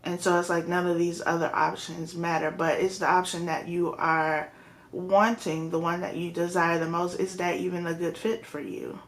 And so it's like none of these other options matter, but it's the option that you are wanting, the one that you desire the most. Is that even a good fit for you?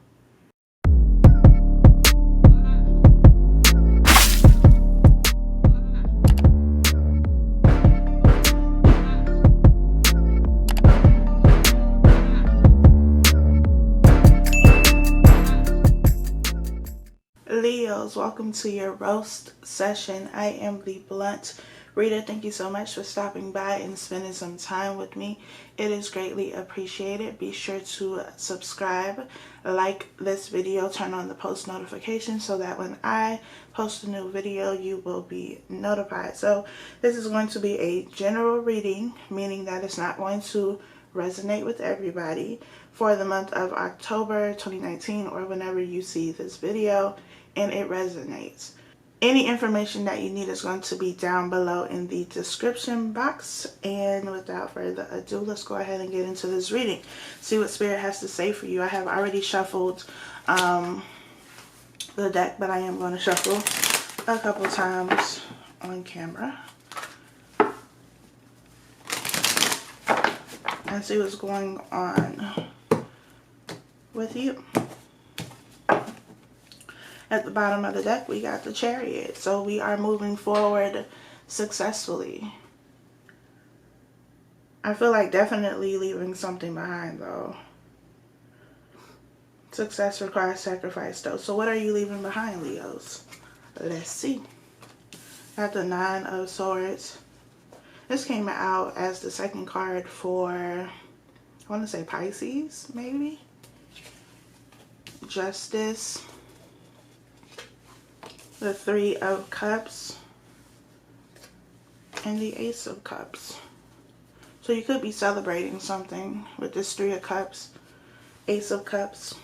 Leos, welcome to your roast session. I am the Blunt Reader. Thank you so much for stopping by and spending some time with me. It is greatly appreciated. Be sure to subscribe, like this video, turn on the post notifications so that when I post a new video, you will be notified. So this is going to be a general reading, meaning that it's not going to resonate with everybody, for the month of October 2019, or whenever you see this video and it resonates. Any information that you need is going to be down below in the description box. And without further ado, let's go ahead and get into this reading. See what Spirit has to say for you. I have already shuffled the deck, but I am going to shuffle a couple times on camera and see what's going on with you. At the bottom of the deck, we got the Chariot. So we are moving forward successfully. I feel like definitely leaving something behind, though. Success requires sacrifice, though. So what are you leaving behind, Leos? Let's see. Got the Nine of Swords. This came out as the second card for, I want to say Pisces, maybe? Justice. The Three of Cups. And the Ace of Cups. So you could be celebrating something with this Three of Cups, Ace of Cups.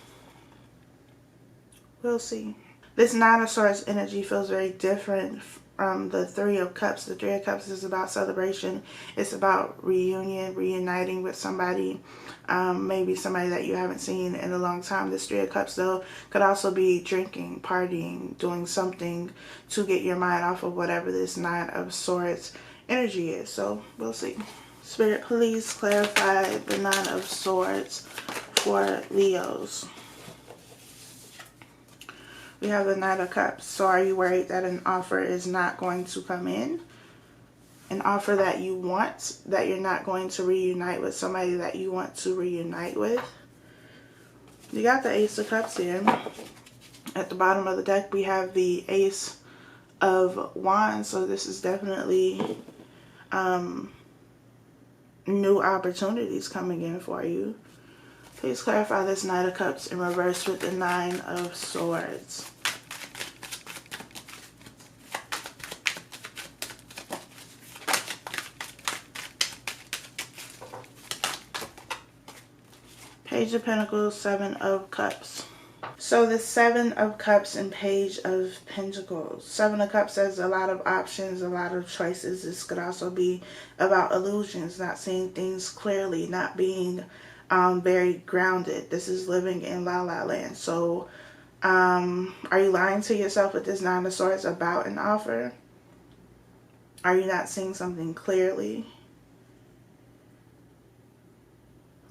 We'll see. This Nine of Swords energy feels very different from the Three of Cups. The Three of Cups is about celebration. It's about reunion, reuniting with somebody. Maybe somebody that you haven't seen in a long time. This Three of Cups, though, could also be drinking, partying, doing something to get your mind off of whatever this Nine of Swords energy is. So we'll see. Spirit, please clarify the Nine of Swords for Leos. We have the Knight of Cups. So are you worried that an offer is not going to come in? An offer that you want, that you're not going to reunite with somebody that you want to reunite with? You got the Ace of Cups here. At the bottom of the deck, we have the Ace of Wands. So this is definitely new opportunities coming in for you. Please clarify this Knight of Cups in reverse with the Nine of Swords. Page of Pentacles, Seven of Cups. So the Seven of Cups and Page of Pentacles. Seven of Cups has a lot of options, a lot of choices. This could also be about illusions, not seeing things clearly, not being very grounded. This is living in La La Land. So are you lying to yourself with this Nine of Swords about an offer? Are you not seeing something clearly?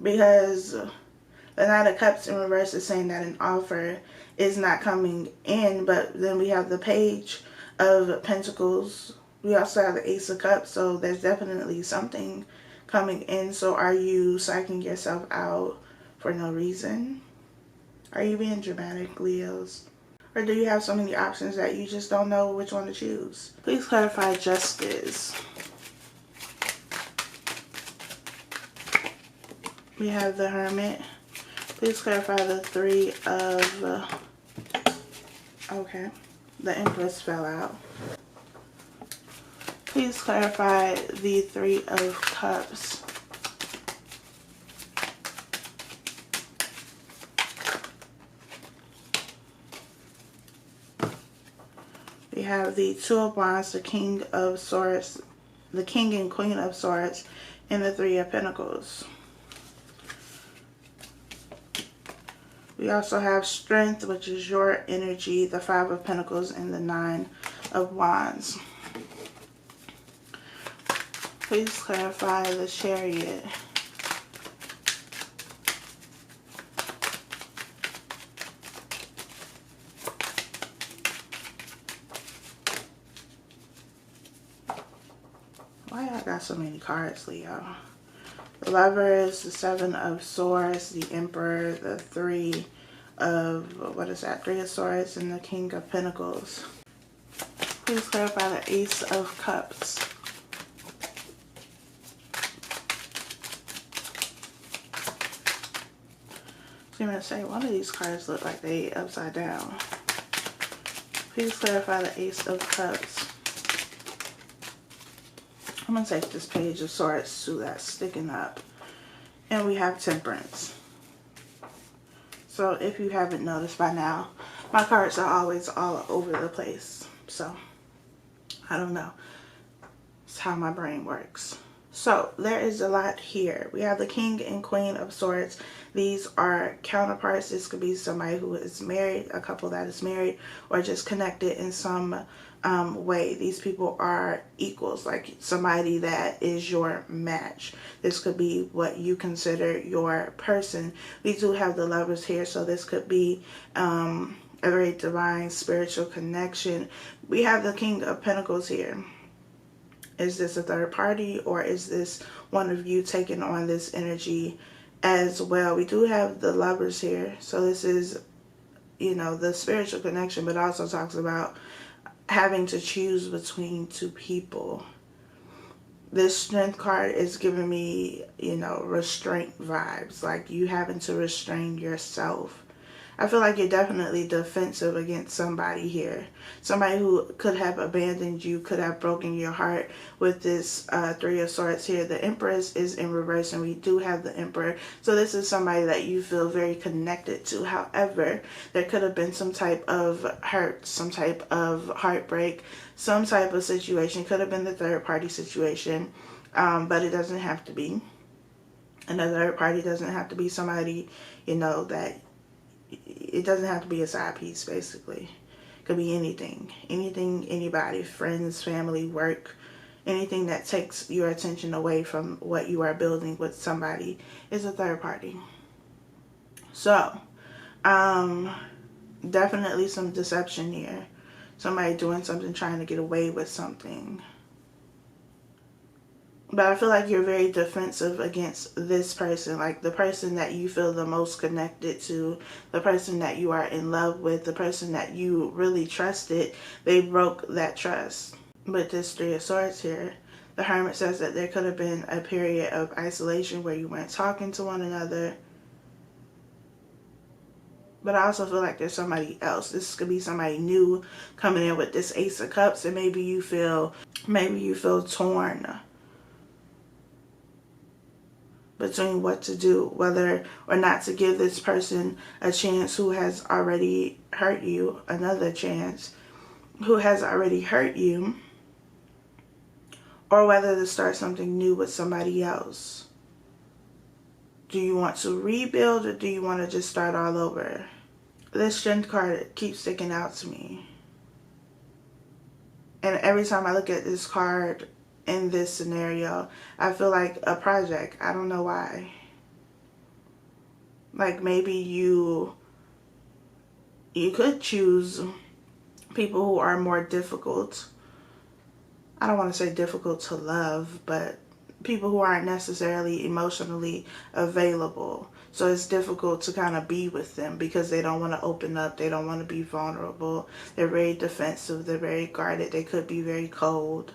Because the Nine of Cups in reverse is saying that an offer is not coming in, but then we have the Page of Pentacles. We also have the Ace of Cups, so there's definitely something coming in. So are you psyching yourself out for no reason? Are you being dramatic, Leos? Or do you have so many options that you just don't know which one to choose? Please clarify Justice. We have the Hermit. Please clarify the Three of... okay. The Empress fell out. Please clarify the Three of Cups. We have the Two of Wands, the King of Swords, the King and Queen of Swords, and the Three of Pentacles. We also have Strength, which is your energy, the Five of Pentacles, and the Nine of Wands. Please clarify the Chariot. Why I got so many cards, Leo? The Lovers, the Seven of Swords, the Emperor, the Three of, what is that? Three of Swords, and the King of Pentacles. Please clarify the Ace of Cups. I'm going to say one of these cards look like they upside down. Please clarify the Ace of Cups. I'm going to take this Page of Swords to that sticking up. And we have Temperance. So if you haven't noticed by now, my cards are always all over the place. So I don't know. It's how my brain works. So there is a lot here. We have the King and Queen of Swords. These are counterparts. This could be somebody who is married, a couple that is married, or just connected in some way. These people are equals, like somebody that is your match. This could be what you consider your person. We do have the Lovers here, so this could be a very divine spiritual connection. We have the King of Pentacles here. Is this a third party, or is this one of you taking on this energy as well? We do have the Lovers here. So this is, you know, the spiritual connection, but also talks about having to choose between two people. This Strength card is giving me, you know, restraint vibes, like you having to restrain yourself. I feel like you're definitely defensive against somebody here. Somebody who could have abandoned you, could have broken your heart with this Three of Swords here. The Empress is in reverse, and we do have the Emperor. So this is somebody that you feel very connected to. However, there could have been some type of hurt, some type of heartbreak, some type of situation. Could have been the third party situation, but it doesn't have to be. And the third party doesn't have to be somebody, you know, that... It doesn't have to be a side piece, basically. It could be anything. Anything, anybody, friends, family, work. Anything that takes your attention away from what you are building with somebody is a third party. So, definitely some deception here. Somebody doing something, trying to get away with something. But I feel like you're very defensive against this person, like the person that you feel the most connected to, the person that you are in love with, the person that you really trusted. They broke that trust. But this Three of Swords here, the Hermit says that there could have been a period of isolation where you weren't talking to one another. But I also feel like there's somebody else. This could be somebody new coming in with this Ace of Cups, and maybe you feel torn between what to do, whether or not to give this person a chance who has already hurt you, another chance who has already hurt you, or whether to start something new with somebody else. Do you want to rebuild, or do you want to just start all over? This Strength card keeps sticking out to me. And every time I look at this card, in this scenario, I feel like a project. I don't know why. Like maybe you could choose people who are more difficult. I don't want to say difficult to love, but people who aren't necessarily emotionally available. So it's difficult to kind of be with them because they don't want to open up. They don't want to be vulnerable. They're very defensive. They're very guarded. They could be very cold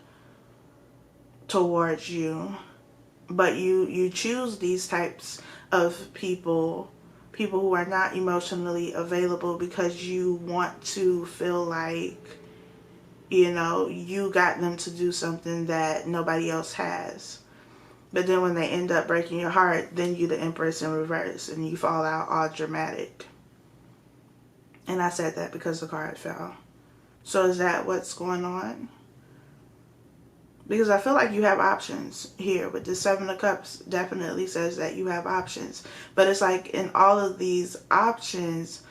towards you. But you choose these types of people who are not emotionally available because you want to feel like, you know, you got them to do something that nobody else has. But then when they end up breaking your heart, then you the Empress in reverse and you fall out all dramatic. And I said that because the card fell. So is that what's going on? Because I feel like you have options here. With the Seven of Cups definitely says that you have options. But it's like in all of these options,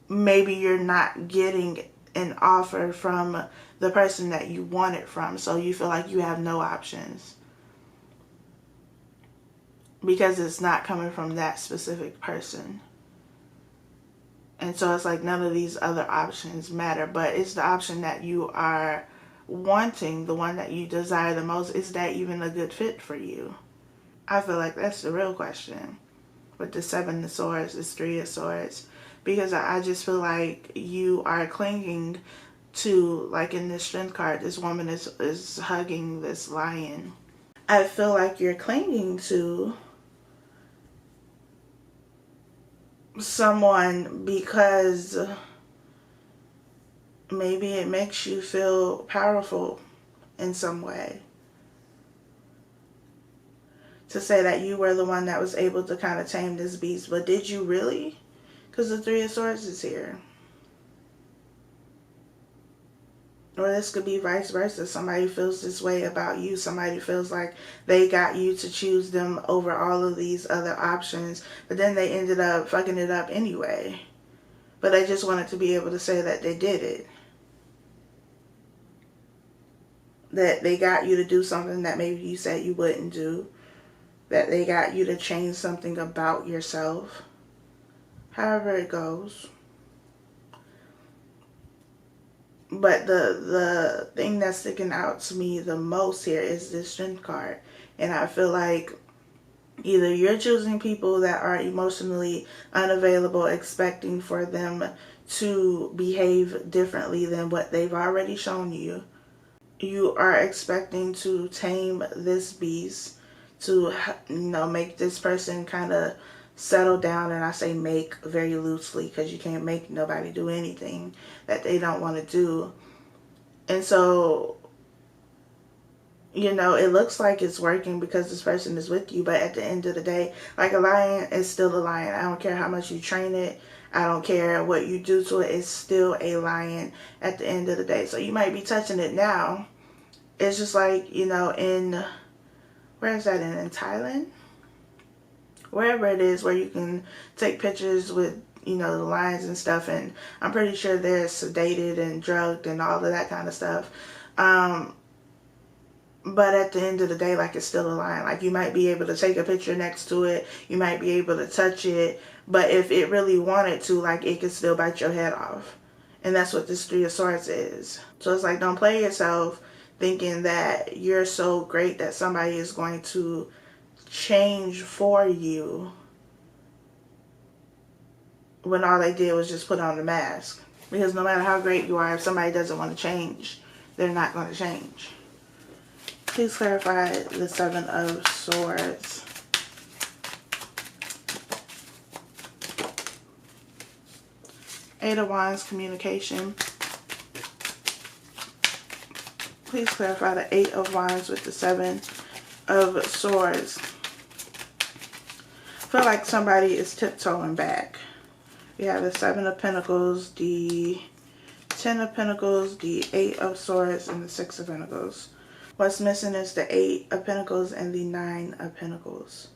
maybe you're not getting an offer from the person that you want it from. So you feel like you have no options because it's not coming from that specific person. And so it's like none of these other options matter, but it's the option that you are wanting, the one that you desire the most. Is that even a good fit for you? I feel like that's the real question with the 7 of Swords, this 3 of Swords, because I just feel like you are clinging to, like in this Strength card, this woman is hugging this lion. I feel like you're clinging to someone because maybe it makes you feel powerful in some way. To say that you were the one that was able to kind of tame this beast, but did you really? Because the 3 of Swords is here. Or this could be vice versa. Somebody feels this way about you. Somebody feels like they got you to choose them over all of these other options, but then they ended up fucking it up anyway. But they just wanted to be able to say that they did it. That they got you to do something that maybe you said you wouldn't do. That they got you to change something about yourself. However it goes. But the thing that's sticking out to me the most here is this Strength card. And I feel like either you're choosing people that are emotionally unavailable, expecting for them to behave differently than what they've already shown you. You are expecting to tame this beast, to, make this person kind of settle down. And I say make very loosely because you can't make nobody do anything that they don't want to do. And so, it looks like it's working because this person is with you, but at the end of the day, like, a lion is still a lion. I don't care how much you train it. I don't care what you do to it. It's still a lion at the end of the day. So you might be touching it now. It's just like, where is that in Thailand? Wherever it is where you can take pictures with, the lions and stuff. And I'm pretty sure they're sedated and drugged and all of that kind of stuff. But at the end of the day, like, it's still a lion. Like, you might be able to take a picture next to it. You might be able to touch it. But if it really wanted to, like, it could still bite your head off. And that's what this 3 of Swords is. So it's like, don't play yourself thinking that you're so great that somebody is going to change for you when all they did was just put on the mask. Because no matter how great you are, if somebody doesn't want to change, they're not going to change. Please clarify the 7 of Swords. Eight of Wands, communication. Please clarify the 8 of Wands with the 7 of Swords. I feel like somebody is tiptoeing back. We have the 7 of Pentacles, the 10 of Pentacles, the 8 of Swords, and the 6 of Pentacles. What's missing is the 8 of Pentacles and the 9 of Pentacles.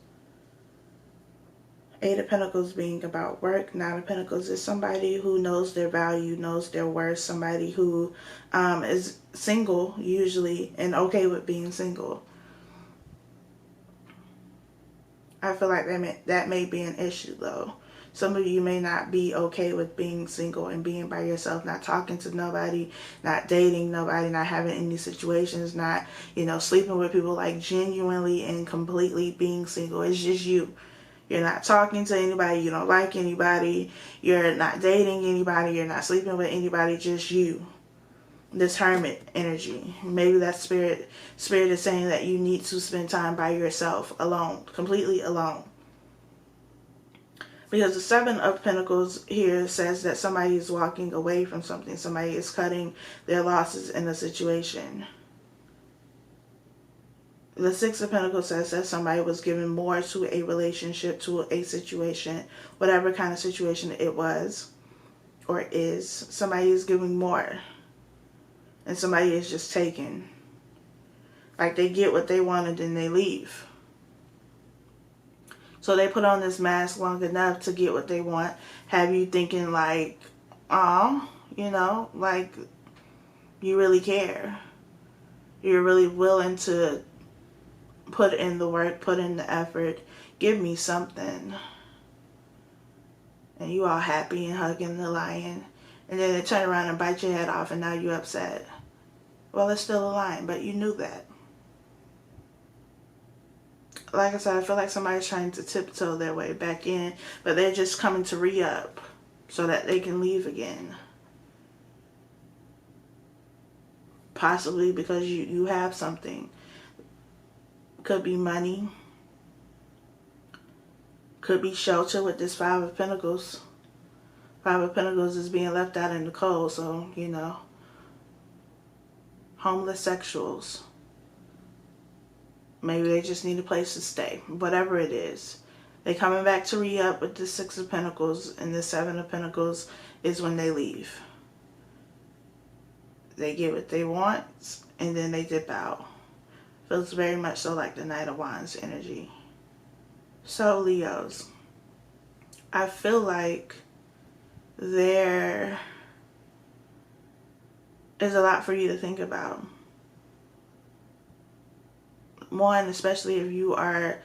8 of Pentacles being about work. 9 of Pentacles is somebody who knows their value, knows their worth. Somebody who is single, usually, and okay with being single. I feel like that may be an issue, though. Some of you may not be okay with being single and being by yourself, not talking to nobody, not dating nobody, not having any situations, not, sleeping with people, like genuinely and completely being single. It's just you. You're not talking to anybody. You don't like anybody. You're not dating anybody. You're not sleeping with anybody. Just you. This hermit energy. Maybe that spirit is saying that you need to spend time by yourself, alone, completely alone. Because the 7 of Pentacles here says that somebody is walking away from something. Somebody is cutting their losses in a situation. The 6 of Pentacles says that somebody was giving more to a relationship, to a situation, whatever kind of situation it was or is. Somebody is giving more. And somebody is just taking. Like, they get what they want and then they leave. So they put on this mask long enough to get what they want. Have you thinking like, oh, You know, like, you really care. You're really willing to put in the work, put in the effort, give me something. And you all happy and hugging the lion. And then they turn around and bite your head off and now you're upset. Well, it's still a lion, but you knew that. Like I said, I feel like somebody's trying to tiptoe their way back in, but they're just coming to re-up so that they can leave again. Possibly because you have something. Could be money. Could be shelter with this Five of Pentacles. Five of Pentacles is being left out in the cold, so, you know. Homeless sexuals. Maybe they just need a place to stay. Whatever it is. They coming back to re-up with the Six of Pentacles, and the Seven of Pentacles is when they leave. They get what they want, and then they dip out. Feels very much so like the Knight of Wands energy. So, Leos, I feel like there is a lot for you to think about. One, especially if you are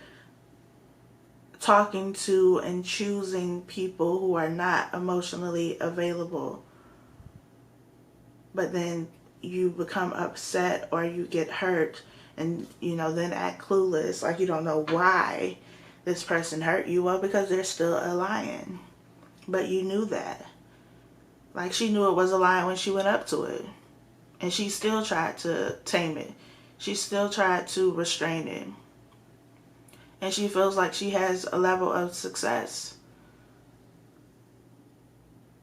talking to and choosing people who are not emotionally available, but then you become upset or you get hurt and, you know, then act clueless, like you don't know why this person hurt you. Well, because they're still a lion. But you knew that. Like, she knew it was a lion when she went up to it. And she still tried to tame it. She still tried to restrain it. And she feels like she has a level of success.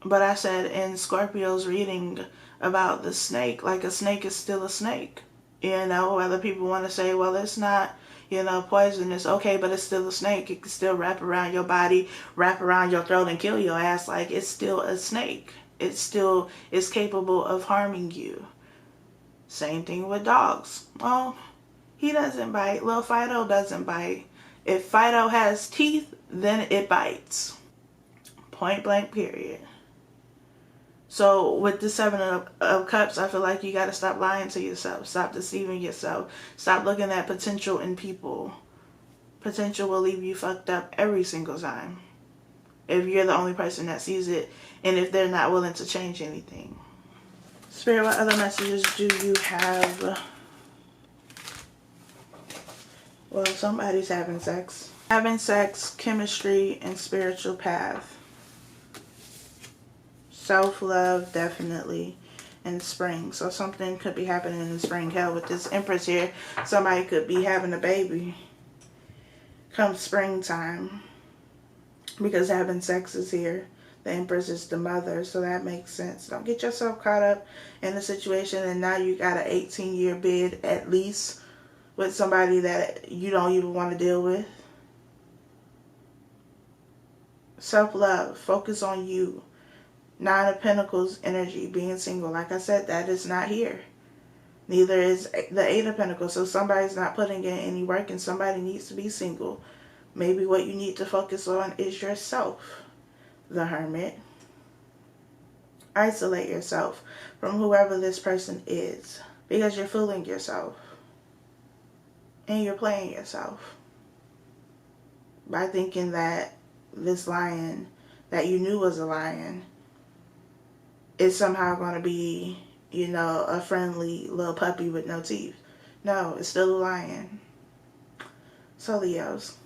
But I said in Scorpio's reading about the snake, like, a snake is still a snake. You know, whether people want to say, well, it's not, you know, poisonous. Okay, but it's still a snake. It can still wrap around your body, wrap around your throat and kill your ass. Like, it's still a snake. It still is capable of harming you. Same thing with dogs. Well, he doesn't bite. Little Fido doesn't bite. If Fido has teeth, then it bites. Point blank, period. So with the Seven of Cups, I feel like you got to stop lying to yourself. Stop deceiving yourself. Stop looking at potential in people. Potential will leave you fucked up every single time. If you're the only person that sees it, and if they're not willing to change anything. Spirit, what other messages do you have? Well, somebody's having sex. Having sex, chemistry, and spiritual path. Self-love, definitely, in spring. So something could be happening in the spring. Hell, with this Empress here, somebody could be having a baby come springtime. Because having sex is here. The Empress is the mother, so that makes sense. Don't get yourself caught up in the situation and now you got an 18-year bid at least with somebody that you don't even want to deal with. Self-love. Focus on you. Nine of Pentacles energy, being single. Like I said, that is not here. Neither is the Eight of Pentacles. So somebody's not putting in any work and somebody needs to be single. Maybe what you need to focus on is yourself. The Hermit. Isolate yourself from whoever this person is. Because you're fooling yourself. And you're playing yourself. By thinking that this lion that you knew was a lion is somehow going to be, you know, a friendly little puppy with no teeth. No, it's still a lion. So, Leos,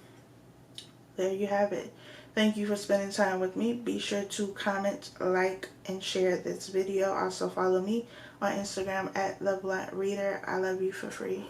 there you have it. Thank you for spending time with me. Be sure to comment, like, and share this video. Also, follow me on Instagram at thebluntreader. I love you for free.